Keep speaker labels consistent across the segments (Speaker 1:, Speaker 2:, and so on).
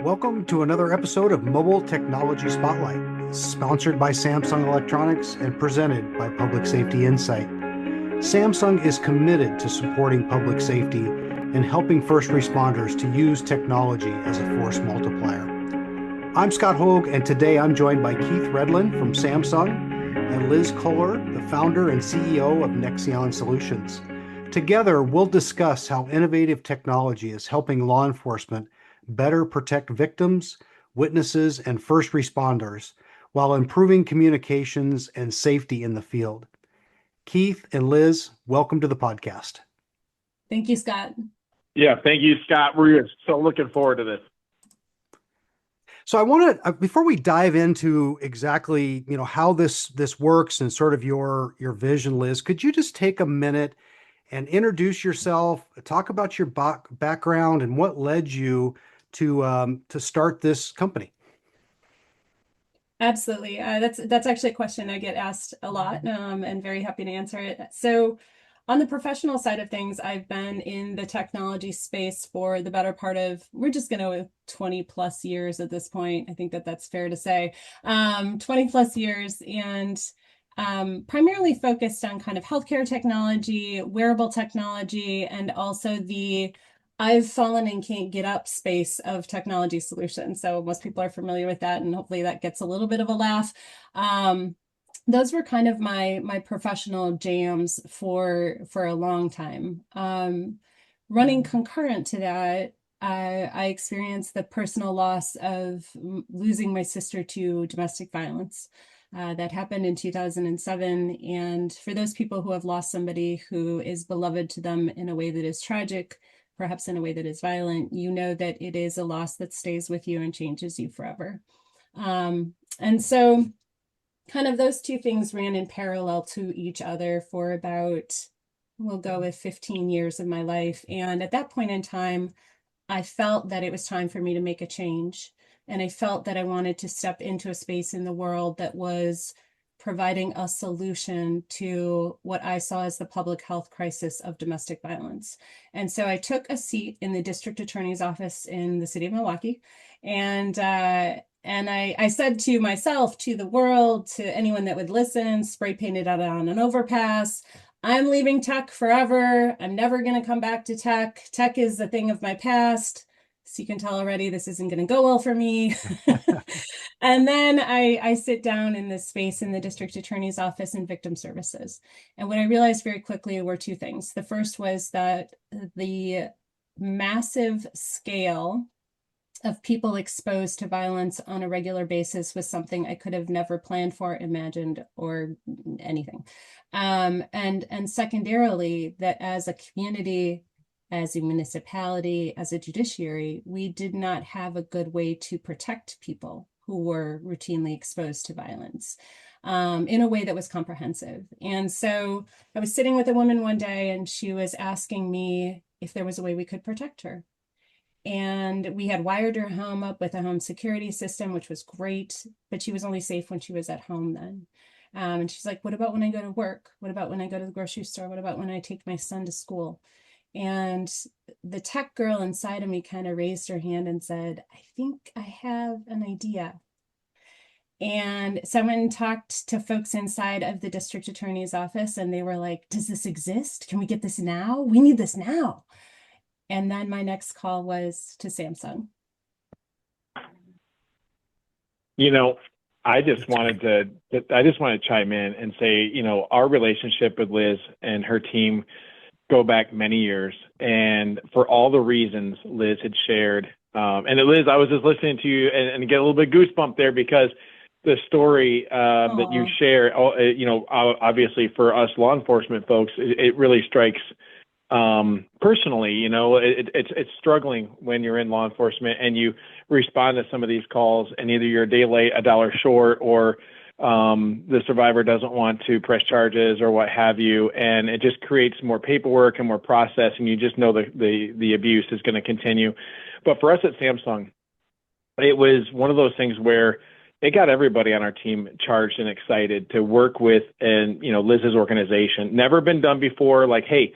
Speaker 1: Welcome to another episode of Mobile Technology Spotlight, sponsored by Samsung Electronics and presented by Public Safety Insight. Samsung is committed to supporting public safety and helping first responders to use technology as a force multiplier. I'm Scot Haug, and today I'm joined by Keith Redlin from Samsung and Liz Kohler, the founder and CEO of Nexion Solutions. Together, we'll discuss how innovative technology is helping law enforcement better protect victims, witnesses, and first responders while improving communications and safety in the field. Keith and Liz, welcome to the podcast.
Speaker 2: Thank you, Scott.
Speaker 3: Yeah, thank you, Scott. We're so looking forward to this.
Speaker 1: So I want to, before we dive into exactly, how this works and sort of your vision, Liz, could you just take a minute and introduce yourself, talk about your background and what led you to start this company?
Speaker 2: Absolutely. That's actually a question I get asked a lot, and very happy to answer it. So on the professional side of things, I've been in the technology space for the better part of, we're just going to 20 plus years at this point. I think that's fair to say, 20 plus years, and primarily focused on kind of healthcare technology, wearable technology, and also the I've fallen and can't get up space of technology solutions. So most people are familiar with that, and hopefully that gets a little bit of a laugh. Those were kind of my professional jams for a long time. Running concurrent to that, I experienced the personal loss of losing my sister to domestic violence. That happened in 2007. And for those people who have lost somebody who is beloved to them in a way that is tragic, perhaps in a way that is violent, you know that it is a loss that stays with you and changes you forever. And so kind of those two things ran in parallel to each other for about, we'll go with 15 years of my life. And at that point in time, I felt that it was time for me to make a change. And I felt that I wanted to step into a space in the world that was providing a solution to what I saw as the public health crisis of domestic violence. And so I took a seat in the district attorney's office in the city of Milwaukee. And I said to myself, to the world, to anyone that would listen, spray painted out on an overpass, I'm leaving tech forever. I'm never going to come back to tech. Tech is a thing of my past. So you can tell already this isn't going to go well for me. And then I sit down in this space in the district attorney's office in victim services. And what I realized very quickly were two things. The first was that the massive scale of people exposed to violence on a regular basis was something I could have never planned for, imagined, or anything. And secondarily, that as a community, as a municipality, as a judiciary, we did not have a good way to protect people who were routinely exposed to violence in a way that was comprehensive. And so I was sitting with a woman one day, and she was asking me if there was a way we could protect her. And we had wired her home up with a home security system, which was great, but she was only safe when she was at home then. And she's like, what about when I go to work? What about when I go to the grocery store? What about when I take my son to school? And the tech girl inside of me kind of raised her hand and said, I think I have an idea. And so I went and talked to folks inside of the district attorney's office, and they were like, does this exist? Can we get this now? We need this now. And then my next call was to Samsung.
Speaker 3: I just wanted to chime in and say, our relationship with Liz and her team go back many years, and for all the reasons Liz had shared. And Liz, I was just listening to you and get a little bit goosebump there, because the story that you share, obviously for us law enforcement folks, it really strikes personally. It's struggling when you're in law enforcement and you respond to some of these calls, and either you're a day late, a dollar short, or the survivor doesn't want to press charges or what have you, and it just creates more paperwork and more process, and you just know the abuse is going to continue. But for us at Samsung, it was one of those things where it got everybody on our team charged and excited to work with, and Liz's organization. Never been done before. Like, hey,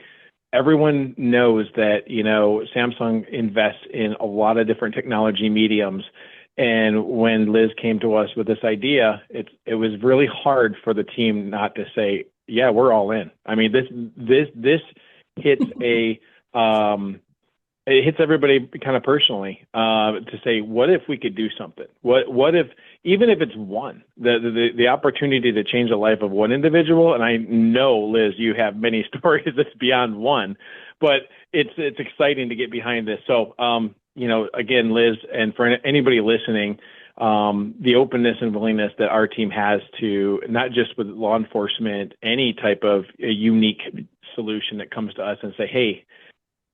Speaker 3: everyone knows that, Samsung invests in a lot of different technology mediums. And when Liz came to us with this idea, it was really hard for the team not to say, yeah, we're all in. I mean, this hits it hits everybody kind of personally, to say, what if we could do something? What if, even if it's one, the opportunity to change the life of one individual? And I know, Liz, you have many stories that's beyond one, but it's exciting to get behind this. So, again, Liz, and for anybody listening, the openness and willingness that our team has to, not just with law enforcement, any type of a unique solution that comes to us and say, hey,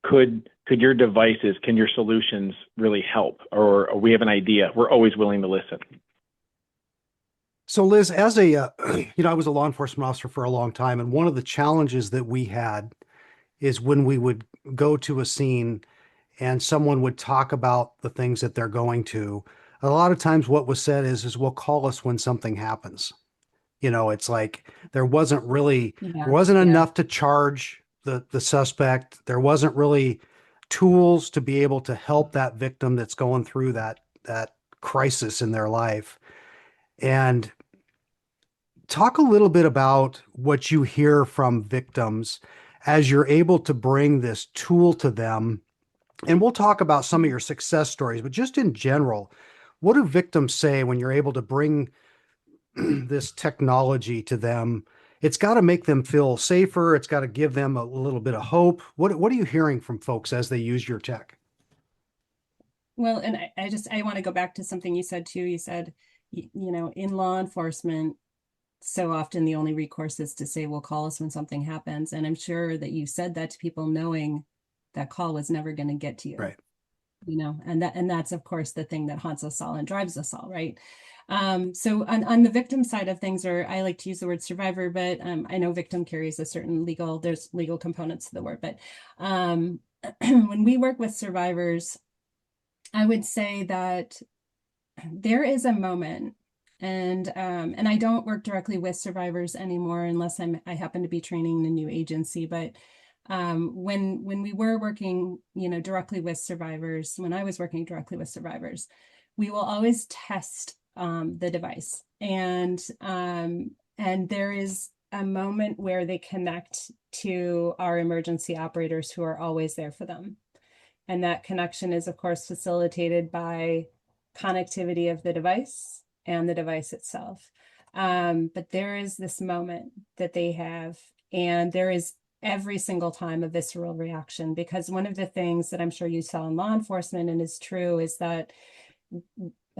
Speaker 3: could your devices, can your solutions really help? Or we have an idea. We're always willing to listen.
Speaker 1: So Liz, as I was a law enforcement officer for a long time, and one of the challenges that we had is when we would go to a scene and someone would talk about the things that they're going to, a lot of times what was said is, well, call us when something happens. It's like there wasn't
Speaker 2: Yeah.
Speaker 1: enough to charge the suspect. There wasn't really tools to be able to help that victim that's going through that crisis in their life. And talk a little bit about what you hear from victims as you're able to bring this tool to them. And we'll talk about some of your success stories, but just in general, what do victims say when you're able to bring this technology to them? It's got to make them feel safer. It's got to give them a little bit of hope. What are you hearing from folks as they use your tech?
Speaker 2: Well, and I want to go back to something you said too. You said, in law enforcement, so often the only recourse is to say, well, call us when something happens. And I'm sure that you said that to people knowing that call was never going to get to you.
Speaker 1: Right.
Speaker 2: And that's of course the thing that haunts us all and drives us all, right? So on the victim side of things, or I like to use the word survivor, but I know victim carries a certain there's legal components to the word, but when we work with survivors, I would say that there is a moment, and I don't work directly with survivors anymore unless I happen to be training in a new agency. But when we were working, directly with survivors, when I was working directly with survivors, we will always test the device, and there is a moment where they connect to our emergency operators who are always there for them. And that connection is, of course, facilitated by connectivity of the device and the device itself. But there is this moment that they have, and there is every single time a visceral reaction, because one of the things that I'm sure you saw in law enforcement and is true is that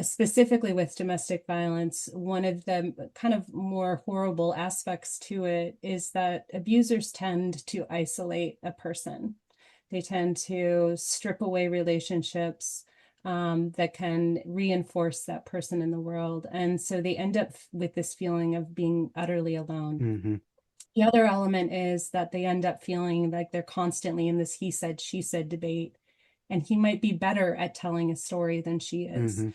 Speaker 2: specifically with domestic violence, one of the kind of more horrible aspects to it is that abusers tend to isolate a person. They tend to strip away relationships that can reinforce that person in the world. And so they end up with this feeling of being utterly alone.
Speaker 1: Mm-hmm.
Speaker 2: The other element is that they end up feeling like they're constantly in this he said, she said debate. And he might be better at telling a story than she is.
Speaker 1: Mm-hmm.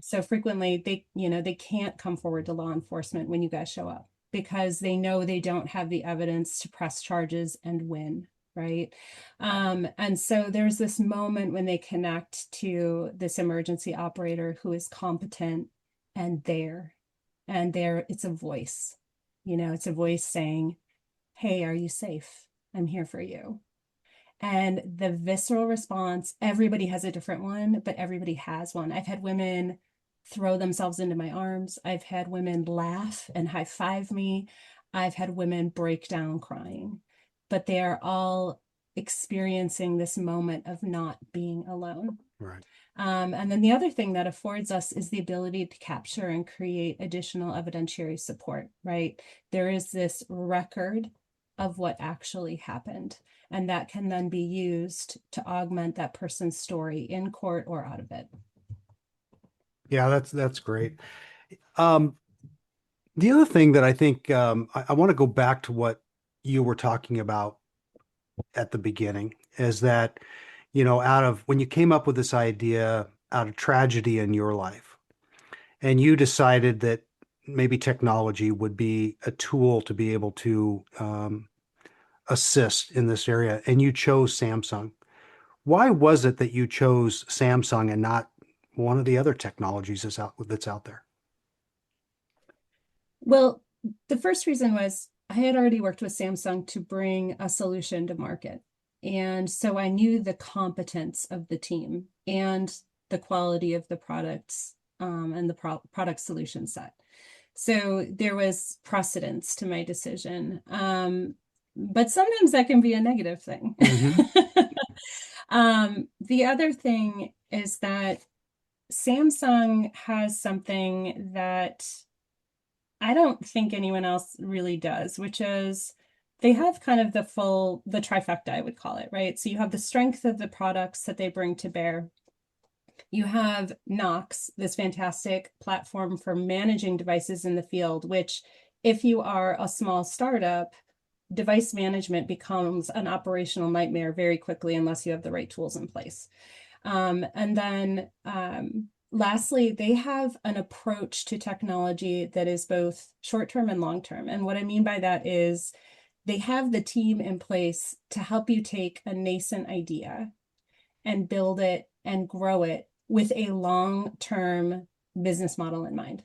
Speaker 2: So frequently they can't come forward to law enforcement when you guys show up because they know they don't have the evidence to press charges and win. Right. And so there's this moment when they connect to this emergency operator who is competent and it's a voice, it's a voice saying, hey, are you safe? I'm here for you. And the visceral response, everybody has a different one, but everybody has one. I've had women throw themselves into my arms. I've had women laugh and high five me. I've had women break down crying, but they are all experiencing this moment of not being alone.
Speaker 1: Right.
Speaker 2: And then the other thing that affords us is the ability to capture and create additional evidentiary support, right? There is this record of what actually happened, and that can then be used to augment that person's story in court or out of it.
Speaker 1: Yeah, that's great. The other thing that I think I want to go back to what you were talking about at the beginning is that, out of when you came up with this idea out of tragedy in your life, and you decided that maybe technology would be a tool to be able to assist in this area, and you chose Samsung. Why was it that you chose Samsung and not one of the other technologies that's out there?
Speaker 2: Well, the first reason was I had already worked with Samsung to bring a solution to market. And so I knew the competence of the team and the quality of the products and the product solution set. So there was precedence to my decision. But sometimes that can be a negative thing.
Speaker 1: Mm-hmm.
Speaker 2: The other thing is that Samsung has something that I don't think anyone else really does, which is they have kind of the trifecta, I would call it, right? So you have the strength of the products that they bring to bear. You have Knox, this fantastic platform for managing devices in the field, which if you are a small startup, device management becomes an operational nightmare very quickly unless you have the right tools in place. And then lastly, they have an approach to technology that is both short-term and long-term. And what I mean by that is they have the team in place to help you take a nascent idea and build it and grow it with a long-term business model in mind.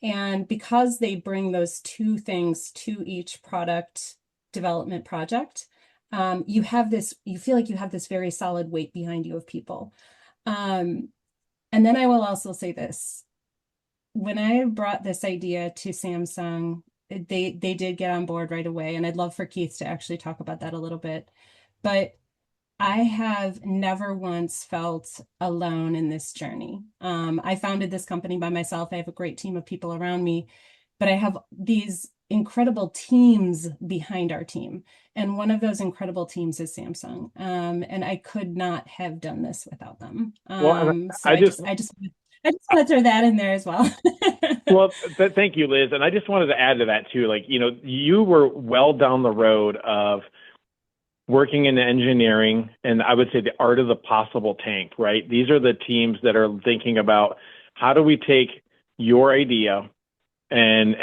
Speaker 2: And because they bring those two things to each product development project, you feel like you have this very solid weight behind you of people. And then I will also say this. When I brought this idea to Samsung, they did get on board right away. And I'd love for Keith to actually talk about that a little bit. But I have never once felt alone in this journey. I founded this company by myself. I have a great team of people around me, but I have these incredible teams behind our team. And one of those incredible teams is Samsung. And I could not have done this without them.
Speaker 3: Well,
Speaker 2: So I just want to throw that in there as well.
Speaker 3: well, thank you, Liz. And I just wanted to add to that too. Like, you were well down the road of working in engineering, and I would say the art of the possible tank, right? These are the teams that are thinking about how do we take your idea and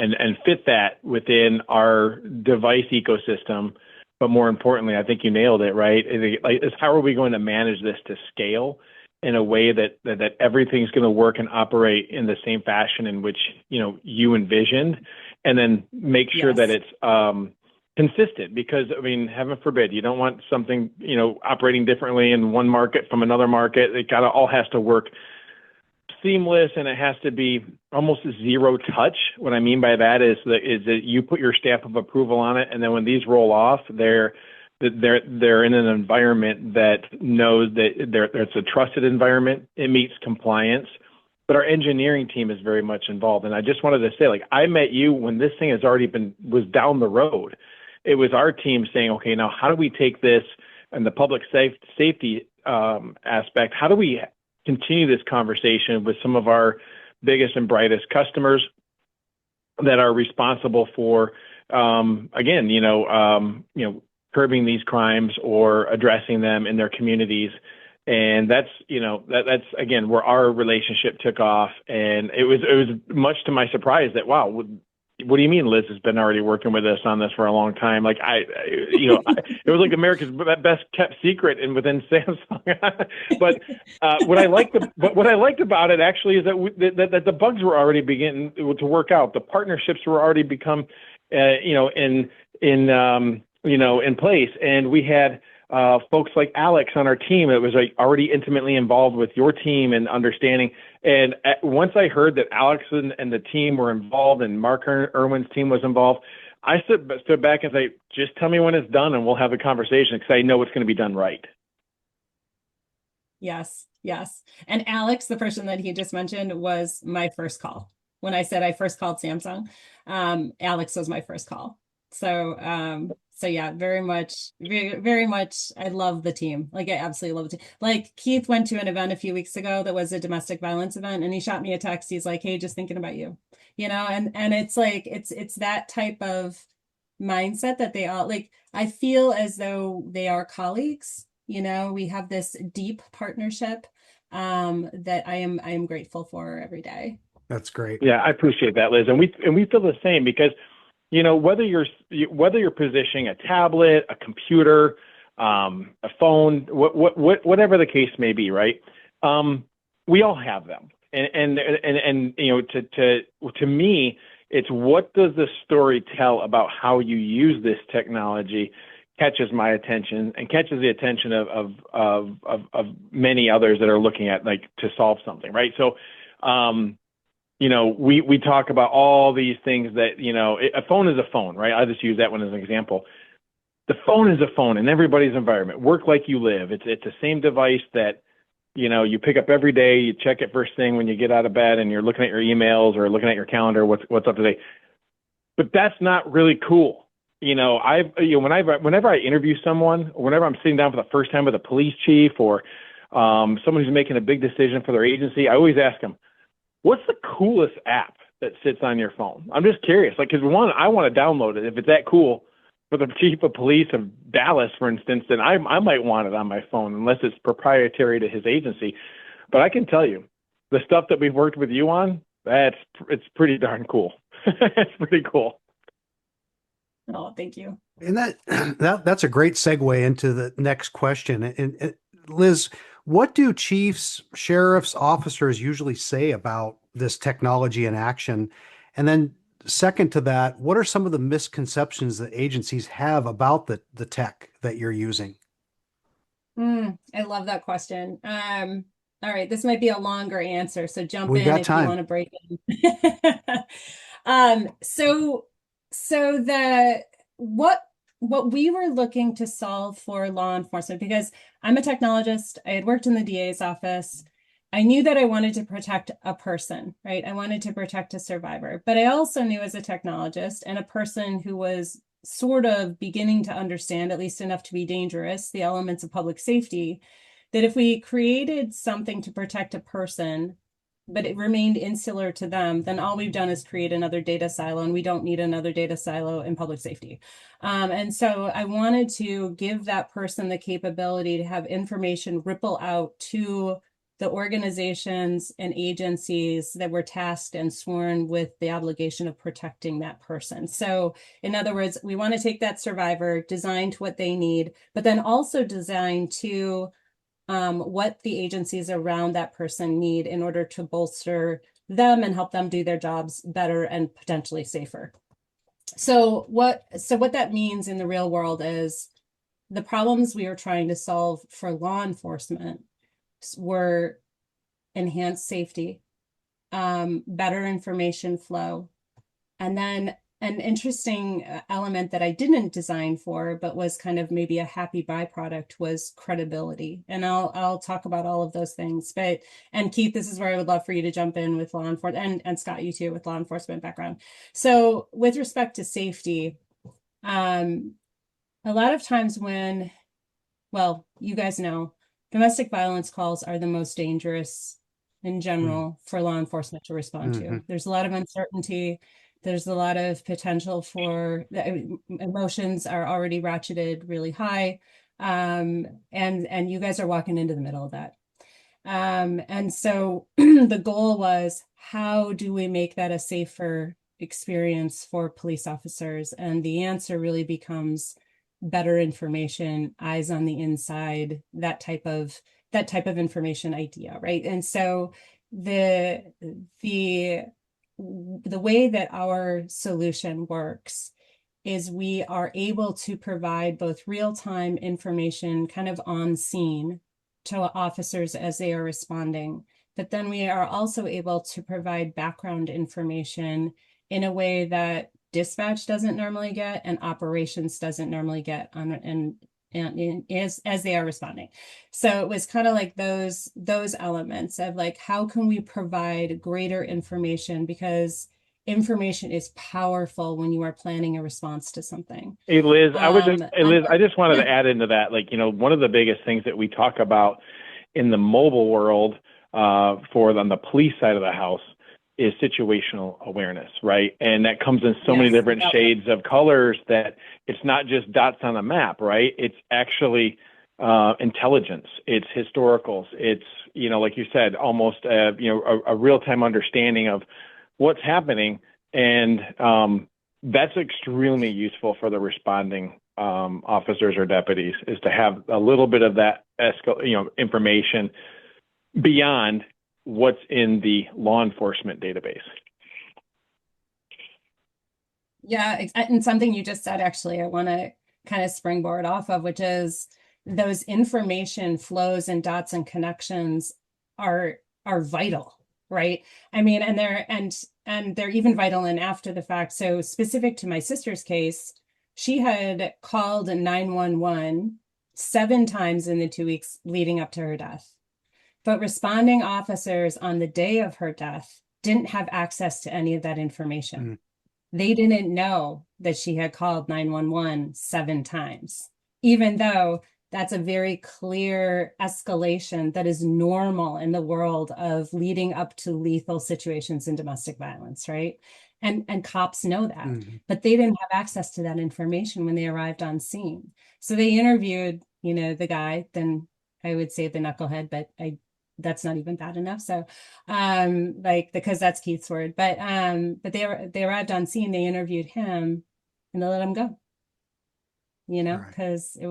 Speaker 3: fit that within our device ecosystem. But more importantly, I think you nailed it, right? It's how are we going to manage this to scale in a way that everything's going to work and operate in the same fashion in which you envisioned, and then make sure that it's consistent, because I mean, heaven forbid, you don't want something, operating differently in one market from another market. It all has to work seamless, and it has to be almost zero touch. What I mean by that is that you put your stamp of approval on it, and then when these roll off, they're in an environment that knows that it's a trusted environment. It meets compliance. But our engineering team is very much involved. And I just wanted to say, like, I met you when this thing was down the road. It was our team saying, okay, now how do we take this and the public safety aspect? How do we continue this conversation with some of our biggest and brightest customers that are responsible for, curbing these crimes or addressing them in their communities? And that's again where our relationship took off. And it was much to my surprise that, wow, what do you mean Liz has been already working with us on this for a long time? Like it was like America's best kept secret and within Samsung. But what I liked about it actually is that the bugs were already beginning to work out. The partnerships were already become in place, and we had folks like Alex on our team that was already intimately involved with your team and understanding. And once I heard that Alex and the team were involved and Mark Irwin's team was involved, I stood back and say, just tell me when it's done and we'll have a conversation, because I know it's going to be done right.
Speaker 2: Yes. And Alex, the person that he just mentioned, was my first call. When I said I first called Samsung, Alex was my first call. So yeah, very much. I love the team. Like, I absolutely love the team. Like, Keith went to an event a few weeks ago that was a domestic violence event, and he shot me a text. He's like, "Hey, just thinking about you," and it's like, it's that type of mindset that they all like. I feel as though they are colleagues. We have this deep partnership that I am grateful for every day.
Speaker 1: That's great.
Speaker 3: Yeah, I appreciate that, Liz. And we feel the same, because whether you're positioning a tablet, a computer, a phone, whatever the case may be, right? We all have them, and to me, it's what does the story tell about how you use this technology catches my attention and catches the attention of many others that are looking at to solve something, right? So, we talk about all these things that, a phone is a phone, right? I just use that one as an example. The phone is a phone in everybody's environment. Work like you live. It's the same device that, you pick up every day. You check it first thing when you get out of bed and you're looking at your emails or looking at your calendar, what's up today. But that's not really cool. Whenever I interview someone, or whenever I'm sitting down for the first time with a police chief or someone who's making a big decision for their agency, I always ask them, what's the coolest app that sits on your phone? I'm just curious, because one, I want to download it. If it's that cool for the chief of police of Dallas, for instance, then I might want it on my phone, unless it's proprietary to his agency. But I can tell you, the stuff that we've worked with you on, it's pretty darn cool. It's pretty cool.
Speaker 2: Oh, thank you.
Speaker 1: And that's a great segue into the next question. And Liz, what do chiefs, sheriffs, officers usually say about this technology in action? And then second to that, what are some of the misconceptions that agencies have about the tech that you're using?
Speaker 2: I love that question. All right, this might be a longer answer, so jump
Speaker 1: We
Speaker 2: in
Speaker 1: got
Speaker 2: if
Speaker 1: time.
Speaker 2: you want to break in. So what we were looking to solve for law enforcement, because I'm a technologist, I had worked in the DA's office. I knew that I wanted to protect a person, right? I wanted to protect a survivor, but I also knew as a technologist and a person who was sort of beginning to understand, at least enough to be dangerous, the elements of public safety, that if we created something to protect a person, but it remained insular to them, then all we've done is create another data silo, and we don't need another data silo in public safety. And so I wanted to give that person the capability to have information ripple out to the organizations and agencies that were tasked and sworn with the obligation of protecting that person. So in other words, we want to take that survivor, design to what they need, but then also design to what the agencies around that person need in order to bolster them and help them do their jobs better and potentially safer. So what that means in the real world is the problems we are trying to solve for law enforcement were enhanced safety, better information flow, and then an interesting element that I didn't design for, but was kind of maybe a happy byproduct, was credibility. And I'll talk about all of those things. And Keith, this is where I would love for you to jump in with law enforcement, and Scott, you too, with law enforcement background. So with respect to safety, a lot of times you guys know, domestic violence calls are the most dangerous in general for law enforcement to respond to. There's a lot of uncertainty. There's a lot of potential for emotions are already ratcheted really high. And you guys are walking into the middle of that. And so the goal was, how do we make that a safer experience for police officers? And the answer really becomes better information, eyes on the inside, that type of information idea, right? And so the way that our solution works is we are able to provide both real-time information kind of on scene to officers as they are responding, but then we are also able to provide background information in a way that dispatch doesn't normally get and operations doesn't normally get as they are responding. So it was kind of like those elements of like, how can we provide greater information, because information is powerful when you are planning a response to something.
Speaker 3: Hey, Liz, I just wanted to add into that, one of the biggest things that we talk about in the mobile world on the police side of the house is situational awareness, right? And that comes in so many different shades of colors that it's not just dots on a map, right? It's actually intelligence, it's historicals, it's, like you said, almost a real-time understanding of what's happening. And that's extremely useful for the responding officers or deputies, is to have a little bit of that information beyond what's in the law enforcement database.
Speaker 2: Yeah, and something you just said, actually, I want to kind of springboard off of, which is those information flows and dots and connections are vital, right? I mean, and they're even vital in after the fact. So specific to my sister's case, she had called 911 7 times in the 2 weeks leading up to her death. But responding officers on the day of her death didn't have access to any of that information. They didn't know that she had called 911 7 times, even though that's a very clear escalation that is normal in the world of leading up to lethal situations in domestic violence, right? And cops know that, but they didn't have access to that information when they arrived on scene. So they interviewed, the guy, then I would say the knucklehead, but that's not even bad enough. So, because that's Keith's word, but they arrived on scene, they interviewed him, and they let him go, because it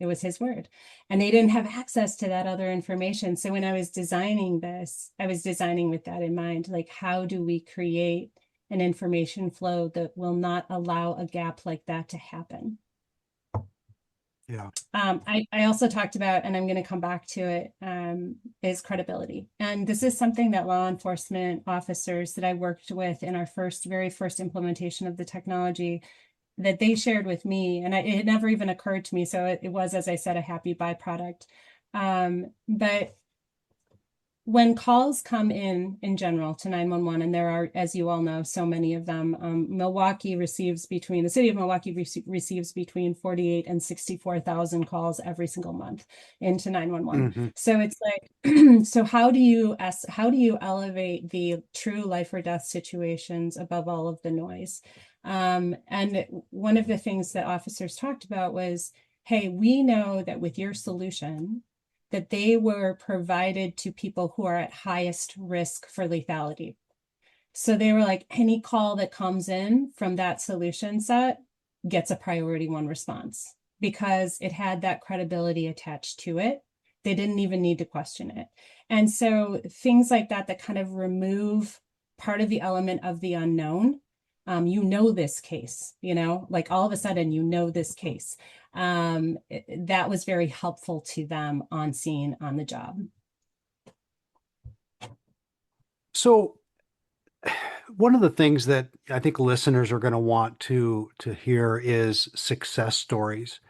Speaker 2: was his word, and they didn't have access to that other information. So when I was designing this, I was designing with that in mind, like, how do we create an information flow that will not allow a gap like that to happen?
Speaker 1: Yeah.
Speaker 2: I also talked about, and I'm going to come back to it, is credibility. And this is something that law enforcement officers that I worked with in our very first implementation of the technology, that they shared with me, and it never even occurred to me. So it was, as I said, a happy byproduct. But when calls come in general to 911, and there are, as you all know, so many of them, the city of Milwaukee receives between 48 and 64,000 calls every single month into 911. So it's like, so how do you elevate the true life or death situations above all of the noise? And one of the things that officers talked about was, hey, we know that with your solution, that they were provided to people who are at highest risk for lethality. So they were like, any call that comes in from that solution set gets a priority 1 response, because it had that credibility attached to it. They didn't even need to question it. And so things like that kind of remove part of the element of the unknown. This case, like all of a sudden, this case. That was very helpful to them on scene, on the job.
Speaker 1: So one of the things that I think listeners are going to want to hear is success stories.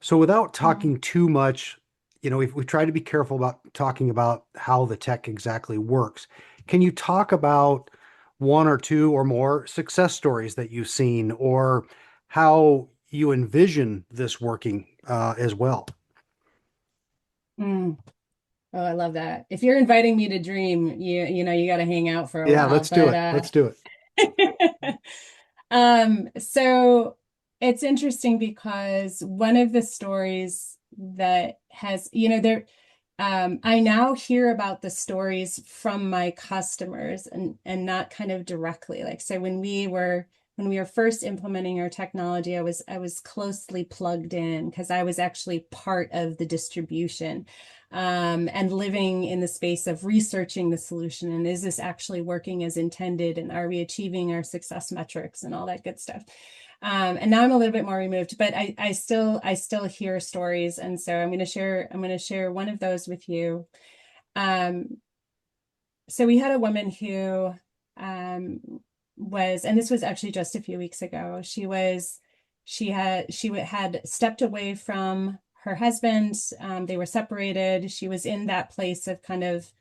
Speaker 1: So without talking too much, we try to be careful about talking about how the tech exactly works. Can you talk about 1 or 2 or more success stories that you've seen, or how you envision this working as well?
Speaker 2: Oh, I love that. If you're inviting me to dream, you got to hang out for a while.
Speaker 1: Yeah, let's do it. Let's do it.
Speaker 2: So it's interesting, because one of the stories that has, I now hear about the stories from my customers and not kind of directly. Like, so when we were first implementing our technology, I was closely plugged in, because I was actually part of the distribution, and living in the space of researching the solution, and is this actually working as intended, and are we achieving our success metrics and all that good stuff. And now I'm a little bit more removed, but I still hear stories, and so I'm going to share one of those with you. So we had a woman who and this was actually just a few weeks ago. She had stepped away from her husband. They were separated. She was in that place of kind of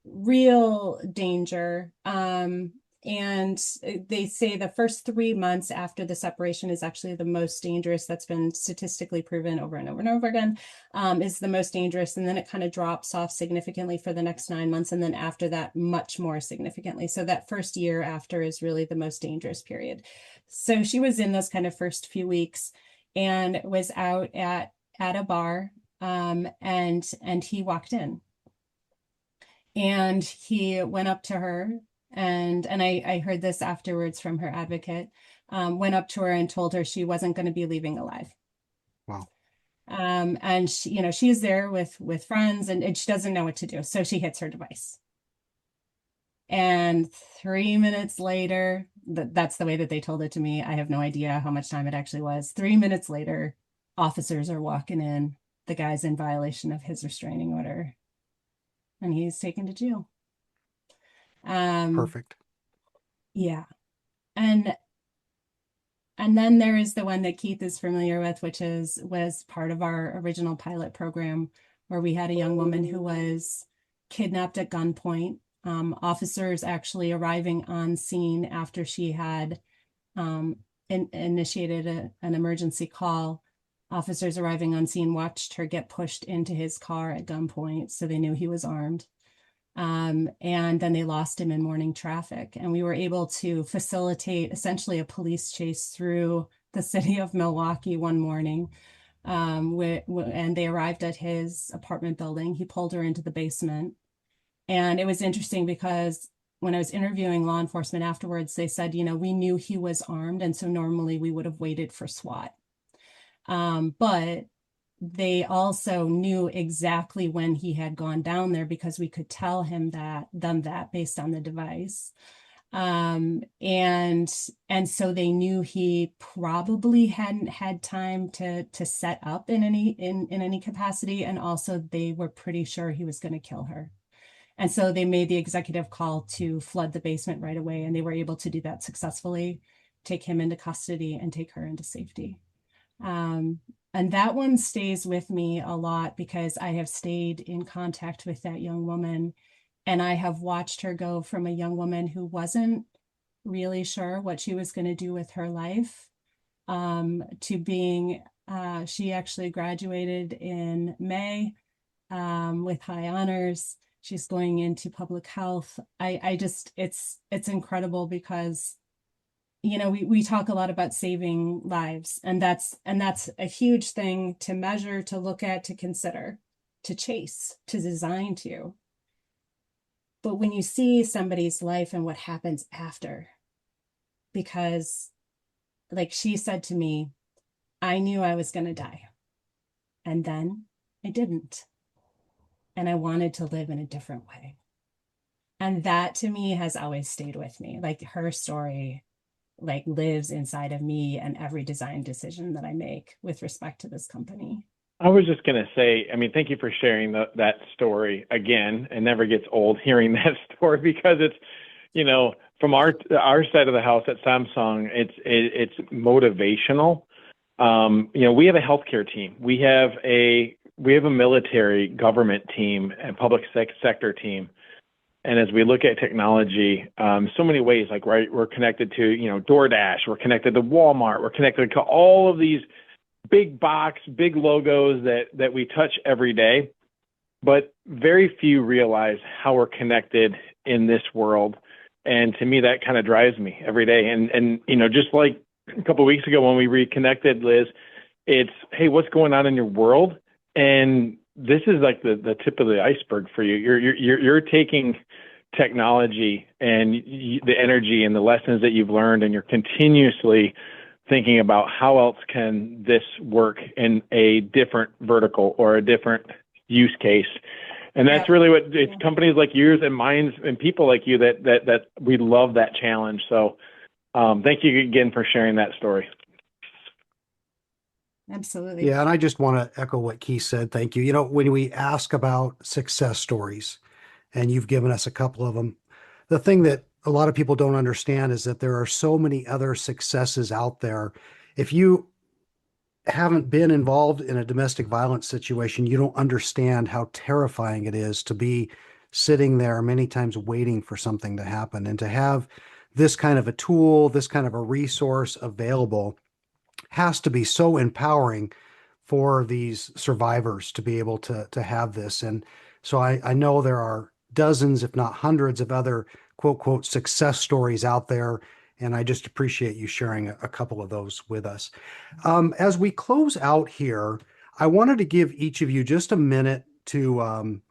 Speaker 2: real danger. And they say the first 3 months after the separation is actually the most dangerous. That's been statistically proven over and over and over again, is the most dangerous. And then it kind of drops off significantly for the next 9 months. And then after that, much more significantly. So that first year after is really the most dangerous period. So she was in those kind of first few weeks and was out at a bar, and he walked in. And he went up to her, and I heard this afterwards from her advocate, went up to her and told her she wasn't going to be leaving alive.
Speaker 1: Wow.
Speaker 2: And she, she's there with friends, and she doesn't know what to do. So she hits her device. And 3 minutes later, that's the way that they told it to me. I have no idea how much time it actually was. 3 minutes later, officers are walking in. The guy's in violation of his restraining order, and he's taken to jail.
Speaker 1: Perfect.
Speaker 2: Yeah. And then there is the one that Keith is familiar with, which was part of our original pilot program, where we had a young woman who was kidnapped at gunpoint. Officers actually arriving on scene after she had initiated an emergency call. Officers arriving on scene watched her get pushed into his car at gunpoint, so they knew he was armed. And then they lost him in morning traffic. And we were able to facilitate essentially a police chase through the city of Milwaukee one morning. And they arrived at his apartment building. He pulled her into the basement. And it was interesting because when I was interviewing law enforcement afterwards, they said, we knew he was armed. And so normally we would have waited for SWAT. But they also knew exactly when he had gone down there because we could tell them that based on the device. And so they knew he probably hadn't had time to set up in any capacity. And also they were pretty sure he was going to kill her. And so they made the executive call to flood the basement right away. And they were able to do that successfully, take him into custody and take her into safety. And that one stays with me a lot because I have stayed in contact with that young woman, and I have watched her go from a young woman who wasn't really sure what she was going to do with her life, to being, she actually graduated in May, with high honors. She's going into public health. I just, it's incredible because we talk a lot about saving lives, and that's a huge thing to measure, to look at, to consider, to chase, to design to. But when you see somebody's life and what happens after, because like she said to me, I knew I was going to die, and then I didn't. And I wanted to live in a different way. And that to me has always stayed with me. Like her story lives inside of me and every design decision that I make with respect to this company.
Speaker 3: I was just going to say, thank you for sharing that story again. It never gets old hearing that story because it's, from our side of the house at Samsung, it's motivational. We have a healthcare team. We have a military government team and public sector team. And as we look at technology, so many ways, we're connected to, DoorDash, we're connected to Walmart, we're connected to all of these big box, big logos that we touch every day. But very few realize how we're connected in this world. And to me, that kind of drives me every day. And just like a couple of weeks ago when we reconnected, Liz, it's, hey, what's going on in your world? And this is like the tip of the iceberg for you. You're taking technology and the energy and the lessons that you've learned, and you're continuously thinking about how else can this work in a different vertical or a different use case. And that's really what it's companies like yours and mine and people like you that we love that challenge. So thank you again for sharing that story.
Speaker 2: Absolutely.
Speaker 1: Yeah, and I just want to echo what Keith said. Thank you. When we ask about success stories, and you've given us a couple of them, the thing that a lot of people don't understand is that there are so many other successes out there. If you haven't been involved in a domestic violence situation, you don't understand how terrifying it is to be sitting there many times waiting for something to happen, and to have this kind of a tool, this kind of a resource available has to be so empowering for these survivors to be able to have this. And so I know there are dozens, if not hundreds, of other quote success stories out there. And I just appreciate you sharing a couple of those with us. As we close out here, I wanted to give each of you just a minute to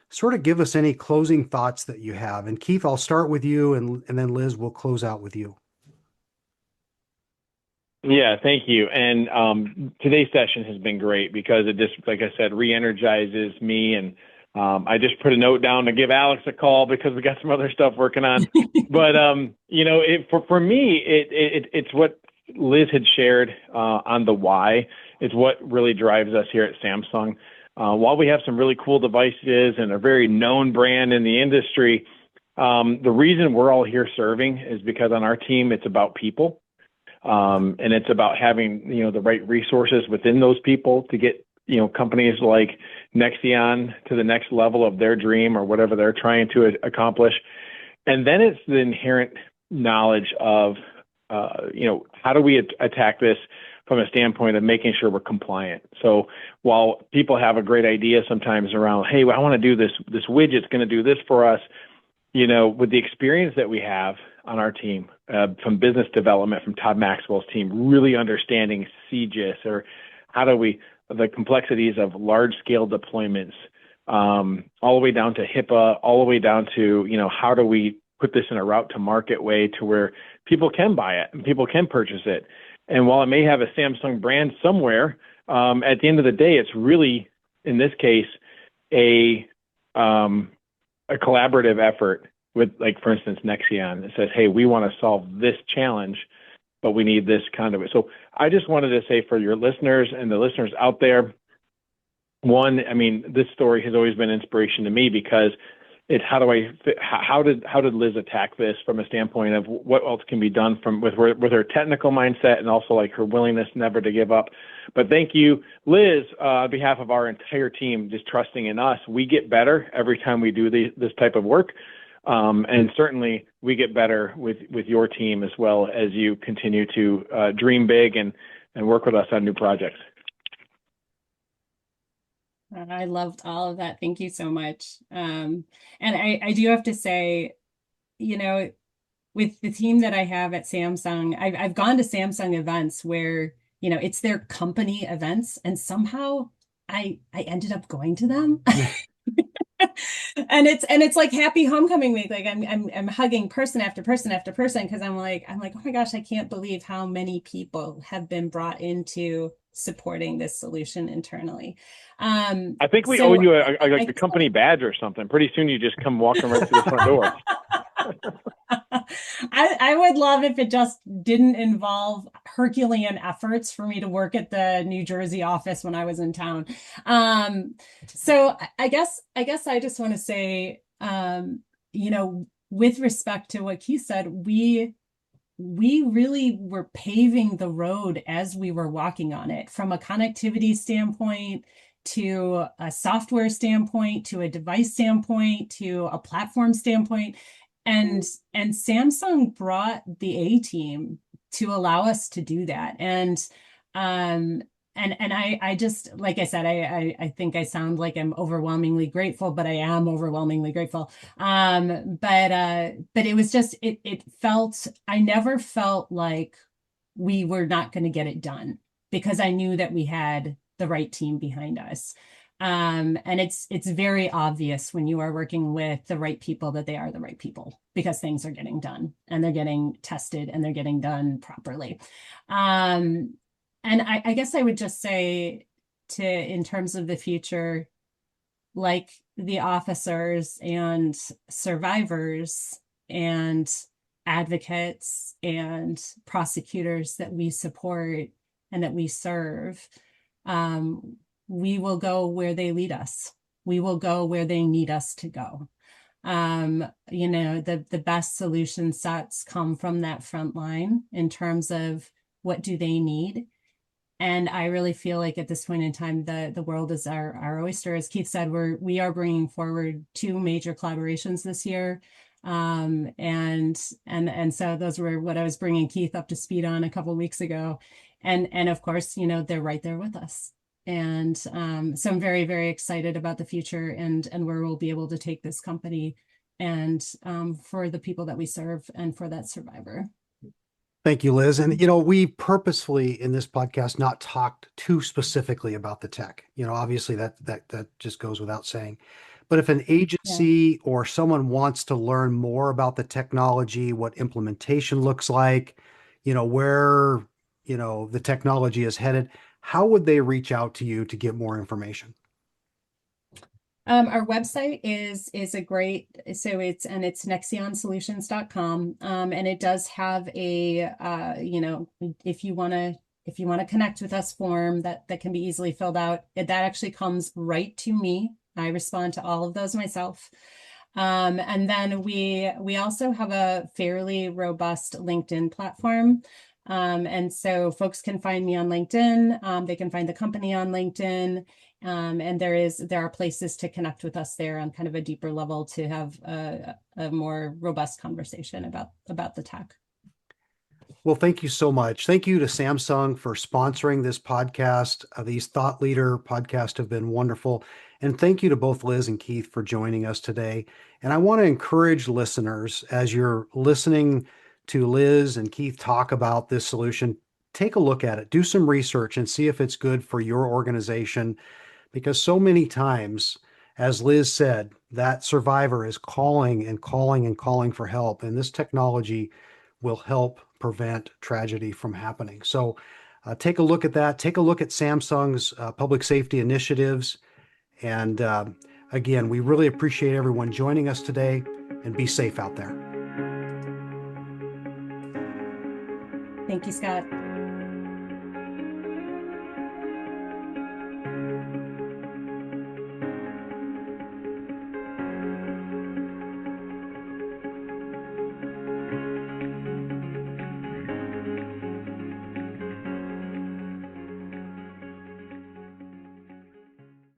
Speaker 1: sort of give us any closing thoughts that you have. And Keith, I'll start with you, and then Liz, will close out with you.
Speaker 3: Yeah, thank you. And today's session has been great because it just, like I said, re-energizes me. And I just put a note down to give Alex a call because we got some other stuff working on. But for me, it's what Liz had shared on the why. It's what really drives us here at Samsung. While we have some really cool devices and a very known brand in the industry, the reason we're all here serving is because on our team, it's about people. And it's about having, the right resources within those people to get, companies like Nexion to the next level of their dream or whatever they're trying to accomplish. And then it's the inherent knowledge of, how do we attack this from a standpoint of making sure we're compliant. So while people have a great idea sometimes around, hey, well, I want to do this widget's going to do this for us, with the experience that we have on our team, from business development, from Todd Maxwell's team, really understanding CGIS or the complexities of large scale deployments, all the way down to HIPAA, all the way down to, how do we put this in a route to market way to where people can buy it and people can purchase it. And while it may have a Samsung brand somewhere, at the end of the day, it's really, in this case, a collaborative effort with, like, for instance, Nexion that says, hey, we want to solve this challenge, but we need this kind of it. So I just wanted to say for your listeners and the listeners out there, one, I mean, this story has always been inspiration to me because it's how did Liz attack this from a standpoint of what else can be done with her technical mindset and also like her willingness never to give up. But thank you, Liz, on behalf of our entire team, just trusting in us. We get better every time we do this type of work. And certainly we get better with your team as well as you continue to dream big and work with us on new projects.
Speaker 2: I loved all of that. Thank you so much. And I do have to say, with the team that I have at Samsung, I've gone to Samsung events where, it's their company events, and somehow I ended up going to them. And it's like happy homecoming week. Like I'm hugging person after person after person because I'm like, oh my gosh, I can't believe how many people have been brought into supporting this solution internally.
Speaker 3: I think we owe you a company badge or something. Pretty soon you just come walking right through the front door.
Speaker 2: I would love if it just didn't involve Herculean efforts for me to work at the New Jersey office when I was in town. So I guess I just want to say, with respect to what Keith said, we really were paving the road as we were walking on it, from a connectivity standpoint, to a software standpoint, to a device standpoint, to a platform standpoint. And Samsung brought the A team to allow us to do that. And I just, like I said, I think I sound like I'm overwhelmingly grateful, but I am overwhelmingly grateful. But it was just, it felt, I never felt like we were not going to get it done because I knew that we had the right team behind us. And it's very obvious when you are working with the right people that they are the right people, because things are getting done and they're getting tested and they're getting done properly. And I guess I would just say, in terms of the future, like the officers and survivors and advocates and prosecutors that we support and that we serve, we will go where they lead us. We will go where they need us to go. The best solution sets come from that front line in terms of what do they need. And I really feel like at this point in time, the world is our oyster. As Keith said, we are bringing forward 2 major collaborations this year. And so those were what I was bringing Keith up to speed on a couple of weeks ago. And of course, they're right there with us. And so I'm very, very excited about the future and where we'll be able to take this company and for the people that we serve and for that survivor.
Speaker 1: Thank you, Liz. And, we purposefully in this podcast not talked too specifically about the tech. Obviously that just goes without saying. But if an agency or someone wants to learn more about the technology, what implementation looks like, where the technology is headed, how would they reach out to you to get more information?
Speaker 2: Our website is a great, so it's nexionsolutions.com. And it does have a, if you want to connect with us form that can be easily filled out. That actually comes right to me. I respond to all of those myself. And then we also have a fairly robust LinkedIn platform. And so folks can find me on LinkedIn. They can find the company on LinkedIn. And there are places to connect with us there on kind of a deeper level to have a more robust conversation about the tech.
Speaker 1: Well, thank you so much. Thank you to Samsung for sponsoring this podcast. These Thought Leader podcasts have been wonderful. And thank you to both Liz and Keith for joining us today. And I want to encourage listeners, as you're listening to Liz and Keith talk about this solution, take a look at it, do some research, and see if it's good for your organization. Because so many times, as Liz said, that survivor is calling and calling and calling for help. And this technology will help prevent tragedy from happening. So take a look at that. Take a look at Samsung's public safety initiatives. And again, we really appreciate everyone joining us today, and be safe out there.
Speaker 2: Thank you, Scott.